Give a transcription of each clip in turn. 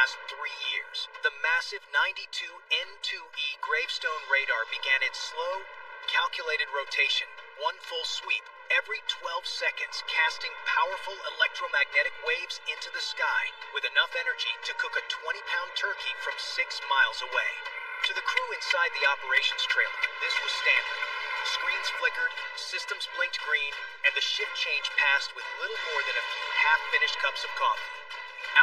past 3 years, the massive 92N2E gravestone radar began its slow, calculated rotation, one full sweep, every 12 seconds, casting powerful electromagnetic waves into the sky with enough energy to cook a 20-pound turkey from 6 miles away. To the crew inside the operations trailer, this was standard. Screens flickered, systems blinked green, and the shift change passed with little more than a few half-finished cups of coffee.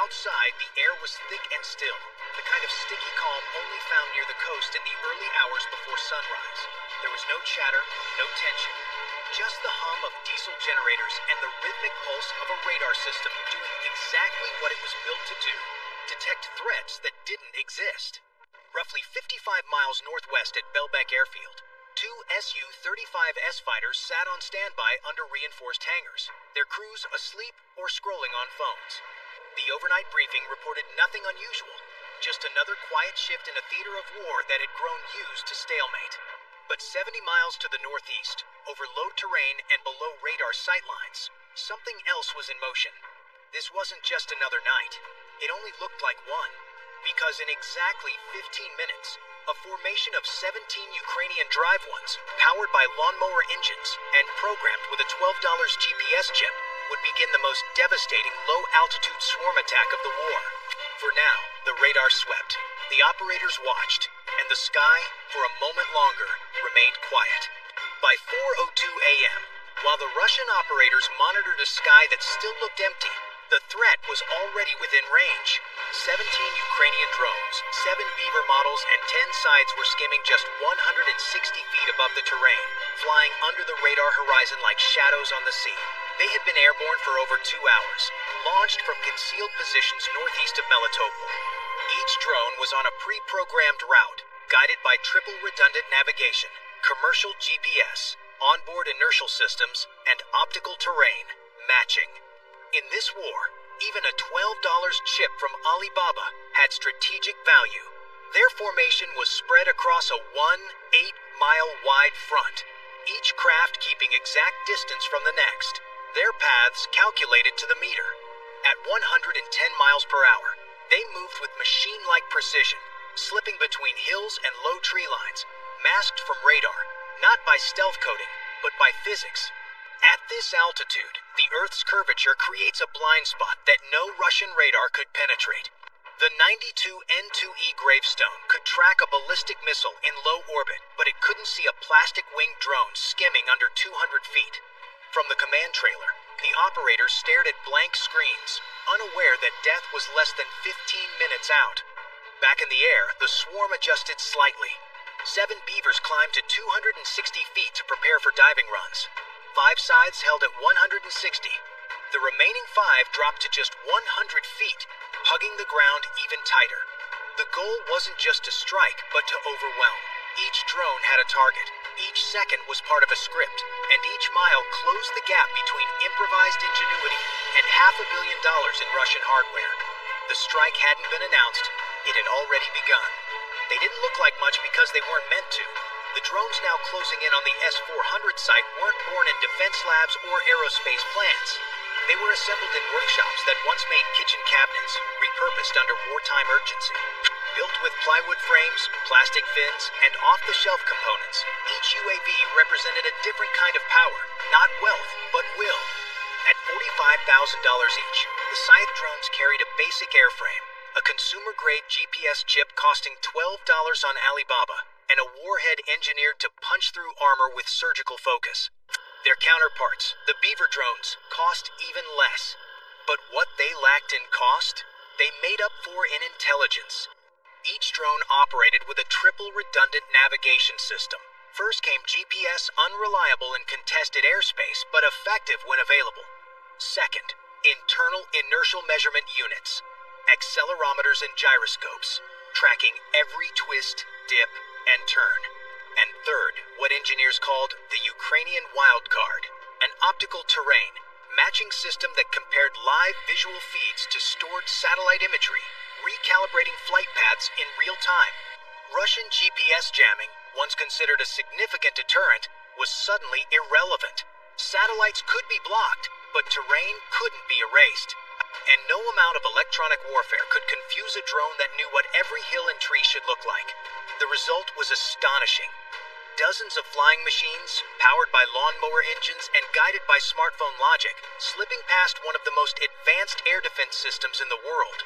Outside, the air was thick and still, the kind of sticky calm only found near the coast in the early hours before sunrise. There was no chatter, no tension, just the hum of diesel generators and the rhythmic pulse of a radar system doing exactly what it was built to do: detect threats that didn't exist. Roughly 55 miles northwest at Belbek Airfield, two Su-35S fighters sat on standby under reinforced hangars, their crews asleep or scrolling on phones. The overnight briefing reported nothing unusual, just another quiet shift in a theater of war that had grown used to stalemate. But 70 miles to the northeast, over low terrain and below radar sightlines, something else was in motion. This wasn't just another night. It only looked like one, because in exactly 15 minutes, a formation of 17 Ukrainian drive ones, powered by lawnmower engines and programmed with a $12 GPS chip, would begin the most devastating low-altitude swarm attack of the war. For now, the radar swept, the operators watched, and the sky, for a moment longer, remained quiet. By 4:02 a.m., while the Russian operators monitored a sky that still looked empty, the threat was already within range. 17 Ukrainian drones, 7 Beaver models, and 10 sides were skimming just 160 feet above the terrain, flying under the radar horizon like shadows on the sea. They had been airborne for over 2 hours, launched from concealed positions northeast of Melitopol. Each drone was on a pre-programmed route, guided by triple redundant navigation, commercial GPS, onboard inertial systems, and optical terrain matching. In this war, even a $12 chip from Alibaba had strategic value. Their formation was spread across a 8-mile wide front, each craft keeping exact distance from the next, their paths calculated to the meter. At 110 miles per hour, they moved with machine-like precision, slipping between hills and low tree lines, masked from radar, not by stealth coding, but by physics. At this altitude, the Earth's curvature creates a blind spot that no Russian radar could penetrate. The 92N2E gravestone could track a ballistic missile in low orbit, but it couldn't see a plastic-winged drone skimming under 200 feet. From the command trailer, the operators stared at blank screens, unaware that death was less than 15 minutes out. Back in the air, the swarm adjusted slightly. 7 Beavers climbed to 260 feet to prepare for diving runs. 5 sides held at 160. The remaining 5 dropped to just 100 feet, hugging the ground even tighter. The goal wasn't just to strike, but to overwhelm. Each drone had a target. Each second was part of a script, and each mile closed the gap between improvised ingenuity and $500 million in Russian hardware. The strike hadn't been announced. It had already begun. They didn't look like much because they weren't meant to. The drones now closing in on the S-400 site weren't born in defense labs or aerospace plants. They were assembled in workshops that once made kitchen cabinets, repurposed under wartime urgency. Built with plywood frames, plastic fins, and off-the-shelf components, each UAV represented a different kind of power, not wealth, but will. At $45,000 each, the Scythe drones carried a basic airframe, a consumer-grade GPS chip costing $12 on Alibaba, and a warhead engineered to punch through armor with surgical focus. Their counterparts, the Beaver drones, cost even less. But what they lacked in cost, they made up for in intelligence. Each drone operated with a triple redundant navigation system. First came GPS, unreliable in contested airspace, but effective when available. Second, internal inertial measurement units, accelerometers and gyroscopes, tracking every twist, dip, and turn. And third, what engineers called the Ukrainian wildcard, an optical terrain matching system that compared live visual feeds to stored satellite imagery, recalibrating flight paths in real time. Russian GPS jamming, once considered a significant deterrent, was suddenly irrelevant. Satellites could be blocked, but terrain couldn't be erased. And no amount of electronic warfare could confuse a drone that knew what every hill and tree should look like. The result was astonishing. Dozens of flying machines, powered by lawnmower engines and guided by smartphone logic, slipping past one of the most advanced air defense systems in the world.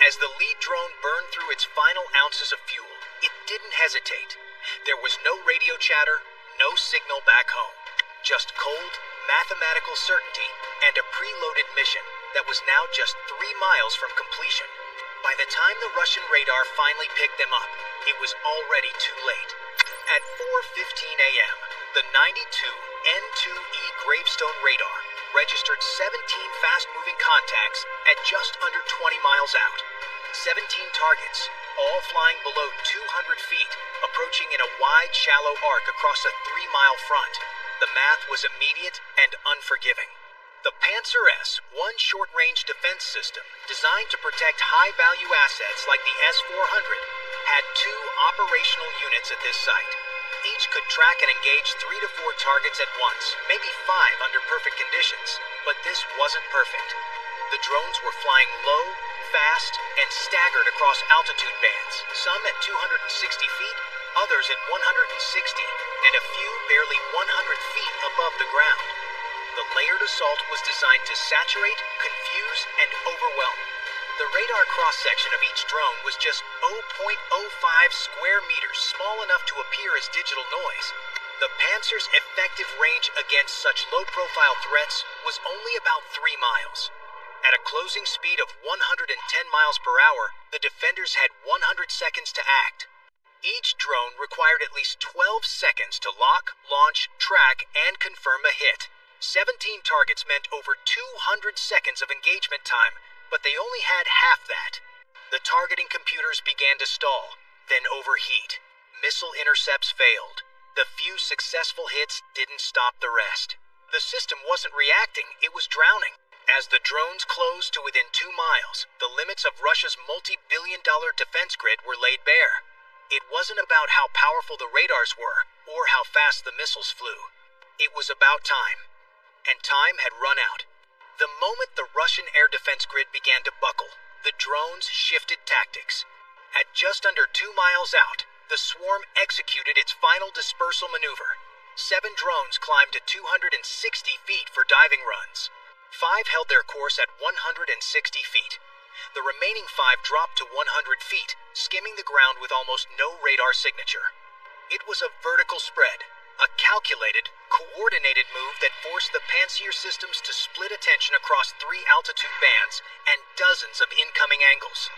As the lead drone burned through its final ounces of fuel, it didn't hesitate. There was no radio chatter, no signal back home. Just cold, mathematical certainty and a preloaded mission that was now just 3 miles from completion. By the time the Russian radar finally picked them up, it was already too late. At 4:15 a.m., the 92 N2E Gravestone radar registered 17 fast-moving contacts at just under 20 miles out. 17 targets, all flying below 200 feet, approaching in a wide, shallow arc across a 3-mile front. The math was immediate and unforgiving. The Panzer S, one short-range defense system designed to protect high-value assets like the S-400, had 2 operational units at this site. Each could track and engage 3 to 4 targets at once, maybe 5 under perfect conditions, but this wasn't perfect. The drones were flying low, fast, and staggered across altitude bands, some at 260 feet, others at 160, and a few barely 100 feet above the ground. The layered assault was designed to saturate, confuse, and overwhelm. The radar cross-section of each drone was just 0.05 square meters, small enough to appear as digital noise. The Panzer's effective range against such low-profile threats was only about 3 miles. At a closing speed of 110 miles per hour, the defenders had 100 seconds to act. Each drone required at least 12 seconds to lock, launch, track, and confirm a hit. 17 targets meant over 200 seconds of engagement time, but they only had half that. The targeting computers began to stall, then overheat. Missile intercepts failed. The few successful hits didn't stop the rest. The system wasn't reacting, it was drowning. As the drones closed to within 2 miles, the limits of Russia's multi-billion-dollar defense grid were laid bare. It wasn't about how powerful the radars were, or how fast the missiles flew. It was about time. And time had run out. The moment the Russian air defense grid began to buckle, the drones shifted tactics. At just under 2 miles out, the swarm executed its final dispersal maneuver. 7 drones climbed to 260 feet for diving runs. 5 held their course at 160 feet. The remaining 5 dropped to 100 feet, skimming the ground with almost no radar signature. It was a vertical spread, a calculated, coordinated move that forced the Panzer systems to split attention across 3 altitude bands and dozens of incoming angles.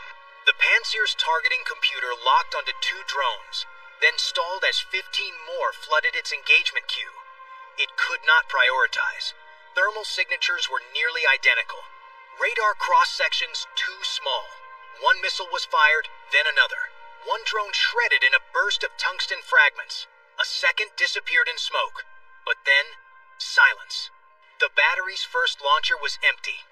The Panzer's targeting computer locked onto 2 drones, then stalled as 15 more flooded its engagement queue. It could not prioritize. Thermal signatures were nearly identical. Radar cross-sections too small. 1 missile was fired, then another. 1 drone shredded in a burst of tungsten fragments. A second disappeared in smoke. But then, silence. The battery's first launcher was empty.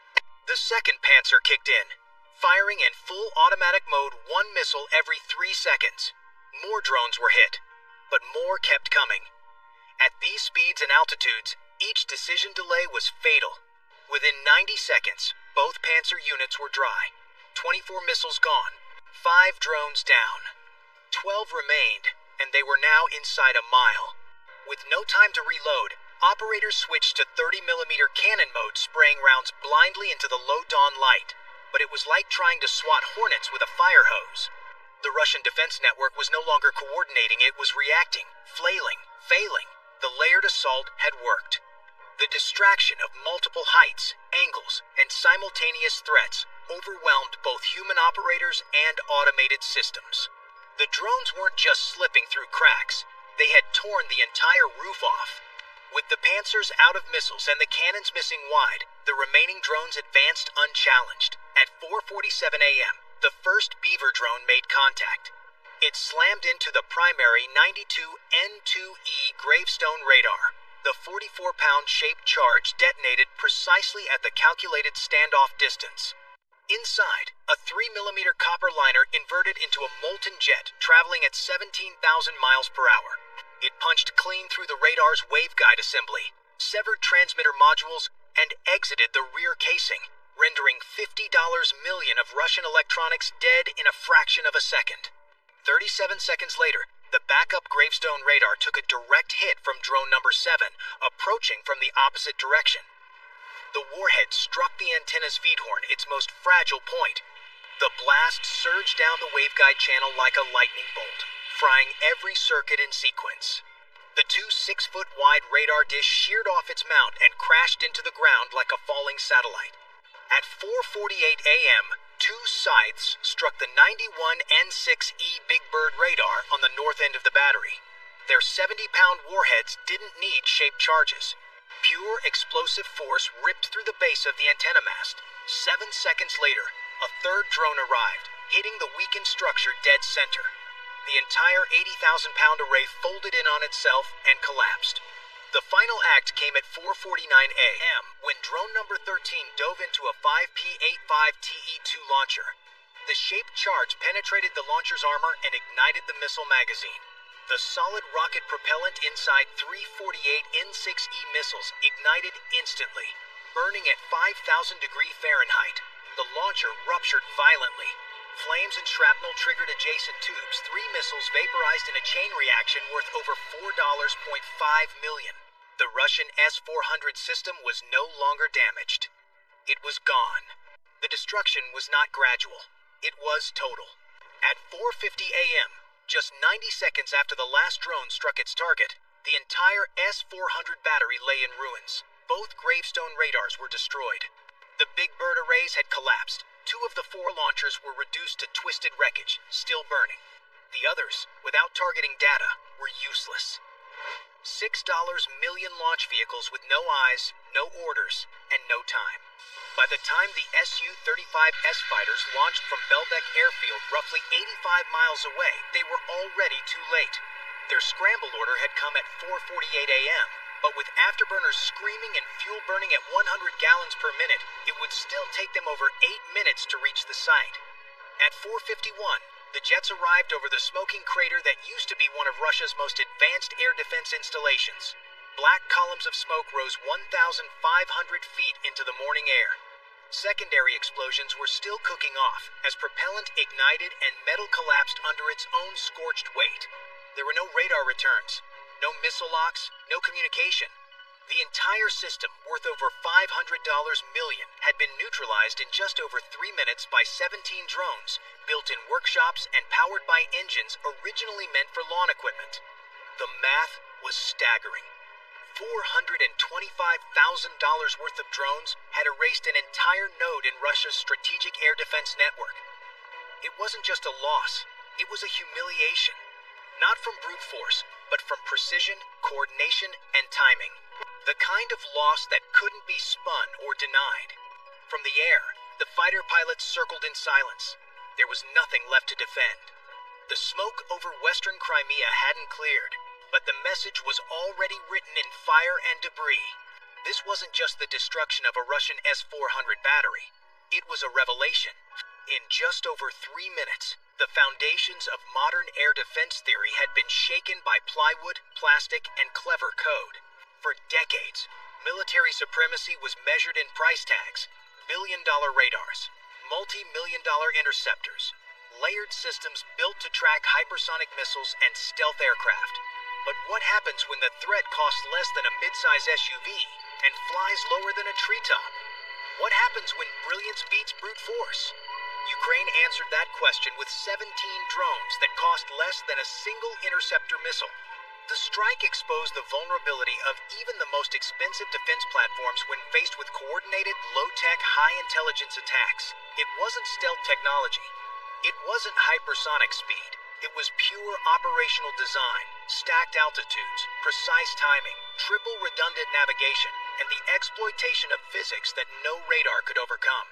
The second Panzer kicked in, firing in full automatic mode 1 missile every 3 seconds. More drones were hit, but more kept coming. At these speeds and altitudes, each decision delay was fatal. Within 90 seconds, both Panzer units were dry. 24 missiles gone, 5 drones down. 12 remained, and they were now inside a mile. With no time to reload, operators switched to 30mm cannon mode, spraying rounds blindly into the low dawn light. But it was like trying to swat hornets with a fire hose. The Russian defense network was no longer coordinating, it was reacting, flailing, failing. The layered assault had worked. The distraction of multiple heights, angles, and simultaneous threats overwhelmed both human operators and automated systems. The drones weren't just slipping through cracks, they had torn the entire roof off. With the Panzers out of missiles and the cannons missing wide, the remaining drones advanced unchallenged. At 4:47 a.m., the first Beaver drone made contact. It slammed into the primary 92 N2E Gravestone radar. The 44-pound shaped charge detonated precisely at the calculated standoff distance. Inside, a 3mm copper liner inverted into a molten jet traveling at 17,000 miles per hour. It punched clean through the radar's waveguide assembly, severed transmitter modules, and exited the rear casing, rendering $50 million of Russian electronics dead in a fraction of a second. 37 seconds later, the backup Gravestone radar took a direct hit from drone number 7, approaching from the opposite direction. The warhead struck the antenna's feed horn, its most fragile point. The blast surged down the waveguide channel like a lightning bolt, frying every circuit in sequence. The two 6-foot-wide radar dish sheared off its mount and crashed into the ground like a falling satellite. At 4:48 a.m., two scythes struck the 91 N6E Big Bird radar on the north end of the battery. Their 70-pound warheads didn't need shaped charges. Pure explosive force ripped through the base of the antenna mast. 7 seconds later, a third drone arrived, hitting the weakened structure dead center. The entire 80,000-pound array folded in on itself and collapsed. The final act came at 4:49 a.m. when drone number 13 dove into a 5P-85TE2 launcher. The shaped charge penetrated the launcher's armor and ignited the missile magazine. The solid rocket propellant inside 348 N6E missiles ignited instantly, burning at 5,000 degrees Fahrenheit. The launcher ruptured violently. Flames and shrapnel triggered adjacent tubes. 3 missiles vaporized in a chain reaction worth over $4.5 million. The Russian S-400 system was no longer damaged. It was gone. The destruction was not gradual. It was total. At 4:50 a.m., just 90 seconds after the last drone struck its target, the entire S-400 battery lay in ruins. Both Gravestone radars were destroyed. The Big Bird arrays had collapsed. 2 of the 4 launchers were reduced to twisted wreckage, still burning. The others, without targeting data, were useless. $6 million launch vehicles with no eyes, no orders, and no time. By the time the Su-35S fighters launched from Belbek Airfield roughly 85 miles away, they were already too late. Their scramble order had come at 4:48 a.m., but with afterburners screaming and fuel burning at 100 gallons per minute, it would still take them over 8 minutes to reach the site. At 4:51, the jets arrived over the smoking crater that used to be one of Russia's most advanced air defense installations. Black columns of smoke rose 1,500 feet into the morning air. Secondary explosions were still cooking off as propellant ignited and metal collapsed under its own scorched weight. There were no radar returns, no missile locks, no communication. The entire system, worth over $500 million, had been neutralized in just over 3 minutes by 17 drones, built in workshops and powered by engines originally meant for lawn equipment. The math was staggering. $425,000 worth of drones had erased an entire node in Russia's strategic air defense network. It wasn't just a loss, it was a humiliation. Not from brute force, but from precision, coordination, and timing. The kind of loss that couldn't be spun or denied. From the air, the fighter pilots circled in silence. There was nothing left to defend. The smoke over western Crimea hadn't cleared, but the message was already written in fire and debris. This wasn't just the destruction of a Russian S-400 battery. It was a revelation. In just over 3 minutes, the foundations of modern air defense theory had been shaken by plywood, plastic, and clever code. For decades, military supremacy was measured in price tags, billion-dollar radars, multi-million-dollar interceptors, layered systems built to track hypersonic missiles and stealth aircraft. But what happens when the threat costs less than a mid-size SUV and flies lower than a treetop? What happens when brilliance beats brute force? Ukraine answered that question with 17 drones that cost less than a single interceptor missile. The strike exposed the vulnerability of even the most expensive defense platforms when faced with coordinated, low-tech, high-intelligence attacks. It wasn't stealth technology. It wasn't hypersonic speed. It was pure operational design, stacked altitudes, precise timing, triple redundant navigation, and the exploitation of physics that no radar could overcome.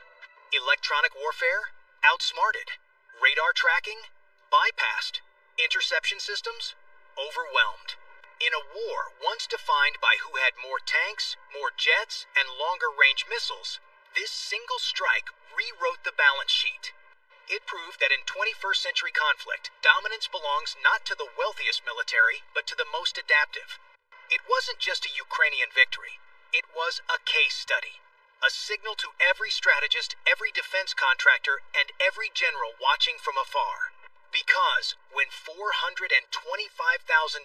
Electronic warfare? Outsmarted. Radar tracking? Bypassed. Interception systems? Overwhelmed. In a war once defined by who had more tanks, more jets, and longer-range missiles, this single strike rewrote the balance sheet. It proved that in 21st century conflict, dominance belongs not to the wealthiest military, but to the most adaptive. It wasn't just a Ukrainian victory. It was a case study. A signal to every strategist, every defense contractor, and every general watching from afar. Because when 425,000